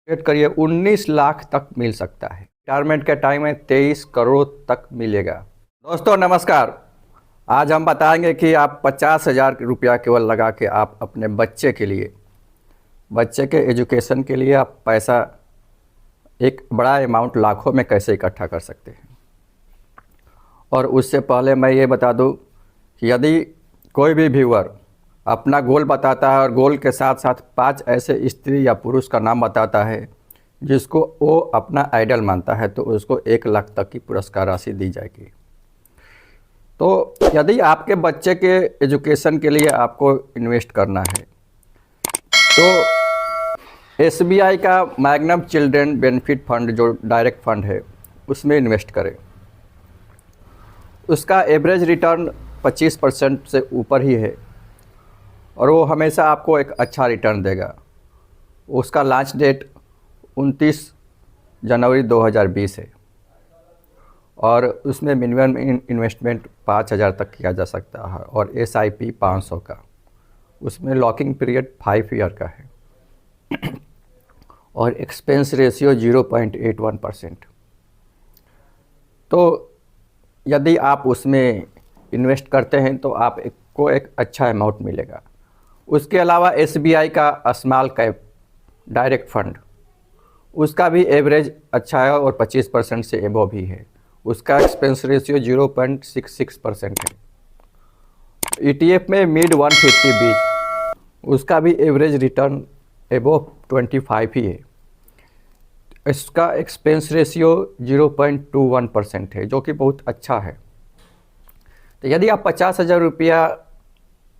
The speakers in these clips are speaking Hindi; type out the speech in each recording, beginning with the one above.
वेट करिए 19 लाख तक मिल सकता है। रिटायरमेंट के टाइम में 23 करोड़ तक मिलेगा। दोस्तों नमस्कार, आज हम बताएंगे कि आप 50,000 रुपया केवल लगा के आप अपने बच्चे के लिए, बच्चे के एजुकेशन के लिए आप पैसा एक बड़ा अमाउंट लाखों में कैसे इकट्ठा कर सकते हैं। और उससे पहले मैं ये बता दूं कि यदि कोई भी व्यूअर अपना गोल बताता है और गोल के साथ साथ 5 ऐसे स्त्री या पुरुष का नाम बताता है जिसको वो अपना आइडल मानता है, तो उसको 1 लाख तक की पुरस्कार राशि दी जाएगी। तो यदि आपके बच्चे के एजुकेशन के लिए आपको इन्वेस्ट करना है तो SBI का मैग्नम चिल्ड्रन बेनिफिट फंड जो डायरेक्ट फंड है उसमें इन्वेस्ट करें। उसका एवरेज रिटर्न 25% से ऊपर ही है और वो हमेशा आपको एक अच्छा रिटर्न देगा। उसका लॉन्च डेट 29 जनवरी 2020 है और उसमें मिनिमम इन्वेस्टमेंट 5,000 तक किया जा सकता है और SIP 500 का। उसमें लॉकिंग पीरियड 5 ईयर का है और एक्सपेंस रेशियो 0.81%। तो यदि आप उसमें इन्वेस्ट करते हैं तो आपको एक अच्छा अमाउंट मिलेगा। उसके अलावा SBI का स्मॉल कैप डायरेक्ट फंड, उसका भी एवरेज अच्छा है और 25% से एबव भी है। उसका एक्सपेंस रेशियो 0.66% है। ETF में मिड 150 बीच, उसका भी एवरेज रिटर्न एबव 25 ही है। इसका एक्सपेंस रेशियो 0.21% है, जो कि बहुत अच्छा है। तो यदि आप 50,000 रुपया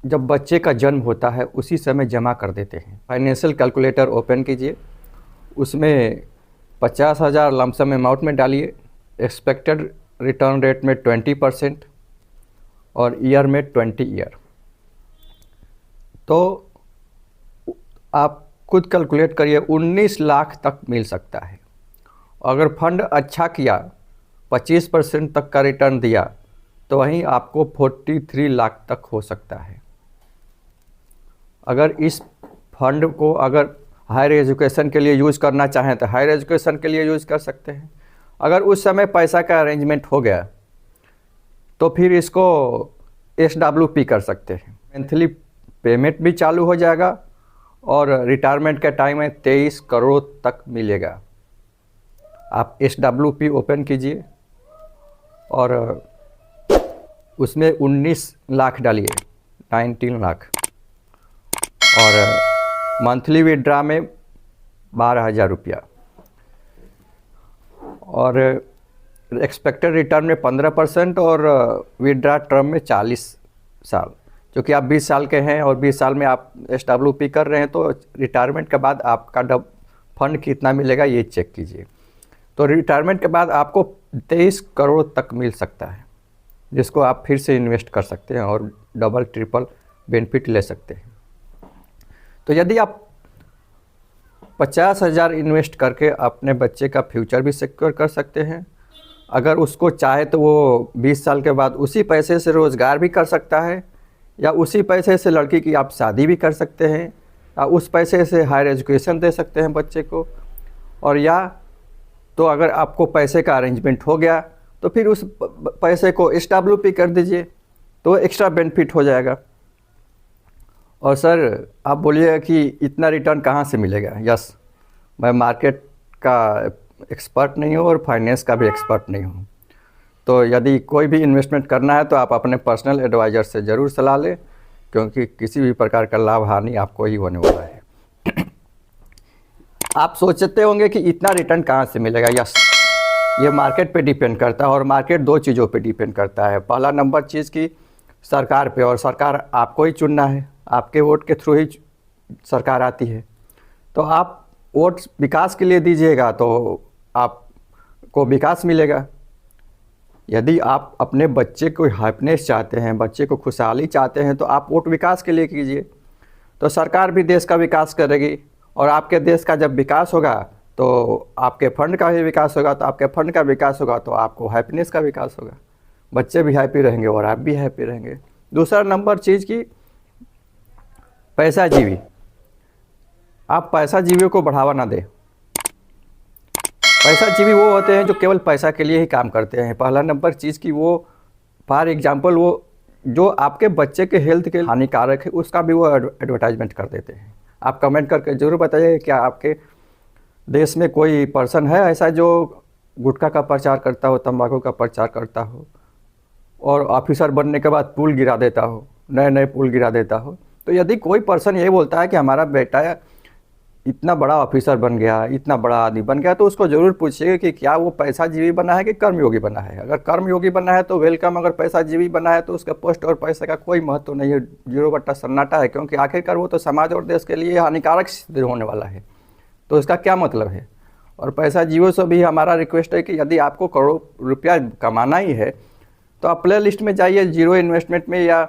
जब बच्चे का जन्म होता है उसी समय जमा कर देते हैं, फाइनेंशियल कैलकुलेटर ओपन कीजिए, उसमें 50,000 लमसम अमाउंट में डालिए, एक्सपेक्टेड रिटर्न रेट में 20% और ईयर में 20 ईयर। तो आप खुद कैलकुलेट करिए 19 लाख तक मिल सकता है। अगर फंड अच्छा किया, 25% तक का रिटर्न दिया, तो वहीं आपको 43 लाख तक हो सकता है। अगर इस फंड को अगर हायर एजुकेशन के लिए यूज़ करना चाहें तो हायर एजुकेशन के लिए यूज़ कर सकते हैं। अगर उस समय पैसा का अरेंजमेंट हो गया तो फिर इसको SWP कर सकते हैं। मंथली पेमेंट भी चालू हो जाएगा और रिटायरमेंट के टाइम में 23 करोड़ तक मिलेगा। आप SWP ओपन कीजिए और उसमें 19 लाख डालिए, 19 लाख, और मंथली विड्रा में 12,000 रुपया और एक्सपेक्टेड रिटर्न में 15% और विड्रा टर्म में 40 साल। जो कि आप 20 साल के हैं और 20 साल में आप SWP कर रहे हैं, तो रिटायरमेंट के बाद आपका फंड कितना मिलेगा ये चेक कीजिए। तो रिटायरमेंट के बाद आपको 23 करोड़ तक मिल सकता है, जिसको आप फिर से इन्वेस्ट कर सकते हैं और डबल ट्रिपल बेनिफिट ले सकते हैं। तो यदि आप 50,000 इन्वेस्ट करके अपने बच्चे का फ्यूचर भी सिक्योर कर सकते हैं। अगर उसको चाहे तो वो 20 साल के बाद उसी पैसे से रोज़गार भी कर सकता है, या उसी पैसे से लड़की की आप शादी भी कर सकते हैं, या उस पैसे से हायर एजुकेशन दे सकते हैं बच्चे को। और या तो अगर आपको पैसे का अरेंजमेंट हो गया तो फिर उस पैसे को SWP कर दीजिए, तो एक्स्ट्रा बेनिफिट हो जाएगा। और सर आप बोलिएगा कि इतना रिटर्न कहाँ से मिलेगा। यस, मैं मार्केट का एक्सपर्ट नहीं हूँ और फाइनेंस का भी एक्सपर्ट नहीं हूँ। तो यदि कोई भी इन्वेस्टमेंट करना है तो आप अपने पर्सनल एडवाइज़र से ज़रूर सलाह लें, क्योंकि किसी भी प्रकार का लाभ हानि आपको ही होने वाला है। आप सोचते होंगे कि इतना रिटर्न कहाँ से मिलेगा। यस, ये मार्केट पे डिपेंड करता है और मार्केट 2 चीज़ों पे डिपेंड करता है। पहला नंबर चीज़ की सरकार पे, और सरकार आपको ही चुनना है, आपके वोट के थ्रू ही सरकार आती है। तो आप वोट विकास के लिए दीजिएगा तो आपको विकास मिलेगा। यदि आप अपने बच्चे को हैप्पीनेस चाहते हैं, बच्चे को खुशहाली चाहते हैं, तो आप वोट विकास के लिए कीजिए, तो सरकार भी देश का विकास करेगी। और आपके देश का जब विकास होगा तो आपके फंड का भी विकास होगा, तो आपके फंड का विकास होगा तो आपको हैप्पीनेस का विकास होगा, बच्चे भी हैप्पी रहेंगे और आप भी हैप्पी रहेंगे। दूसरा नंबर चीज़ की पैसा जीवी, आप पैसा जीवियों को बढ़ावा ना दें। पैसा जीवी वो होते हैं जो केवल पैसा के लिए ही काम करते हैं। पहला नंबर चीज़ की वो फॉर एग्जांपल वो जो आपके बच्चे के हेल्थ के हानिकारक है उसका भी वो एडवर्टाइजमेंट कर देते हैं। आप कमेंट करके ज़रूर बताइए क्या आपके देश में कोई पर्सन है ऐसा जो गुटखा का प्रचार करता हो, तंबाकू का प्रचार करता हो और ऑफिसर बनने के बाद पुल गिरा देता हो, नए नए पुल गिरा देता हो। तो यदि कोई पर्सन ये बोलता है कि हमारा बेटा इतना बड़ा ऑफिसर बन गया, इतना बड़ा आदमी बन गया, तो उसको ज़रूर पूछिए कि क्या वो पैसा जीवी बना है कि कर्मयोगी बना है। अगर कर्मयोगी बना है तो वेलकम, अगर पैसा जीवी बना है तो उसका पोस्ट और पैसे का कोई महत्व नहीं है, 0 सन्नाटा है, क्योंकि आखिरकार वो तो समाज और देश के लिए हानिकारक सिद्ध होने वाला है। तो इसका क्या मतलब है। और पैसा जीवों से भी हमारा रिक्वेस्ट है कि यदि आपको करोड़ रुपया कमाना ही है तो आप प्ले लिस्ट में जाइए, 0 इन्वेस्टमेंट में या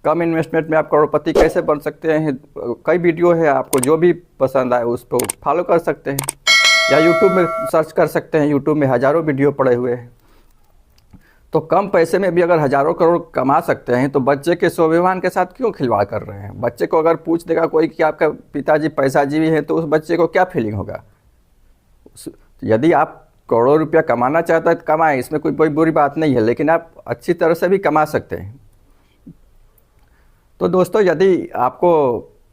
कम इन्वेस्टमेंट में आप करोड़पति कैसे बन सकते हैं। कई वीडियो है, आपको जो भी पसंद आए उस पर फॉलो कर सकते हैं या यूट्यूब में सर्च कर सकते हैं। यूट्यूब में हज़ारों वीडियो पड़े हुए हैं। तो कम पैसे में भी अगर हज़ारों करोड़ कमा सकते हैं तो बच्चे के स्वाभिमान के साथ क्यों खिलवाड़ कर रहे हैं। बच्चे को अगर पूछ देगा कोई कि आपका पिताजी पैसा जीवी हैं तो उस बच्चे को क्या फीलिंग होगा। यदि आप करोड़ों रुपया कमाना चाहते हैं तो कमाएं, इसमें कोई बुरी बात नहीं है, लेकिन आप अच्छी तरह से भी कमा सकते हैं। तो दोस्तों यदि आपको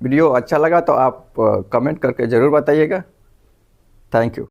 वीडियो अच्छा लगा तो आप कमेंट करके ज़रूर बताइएगा। Thank you.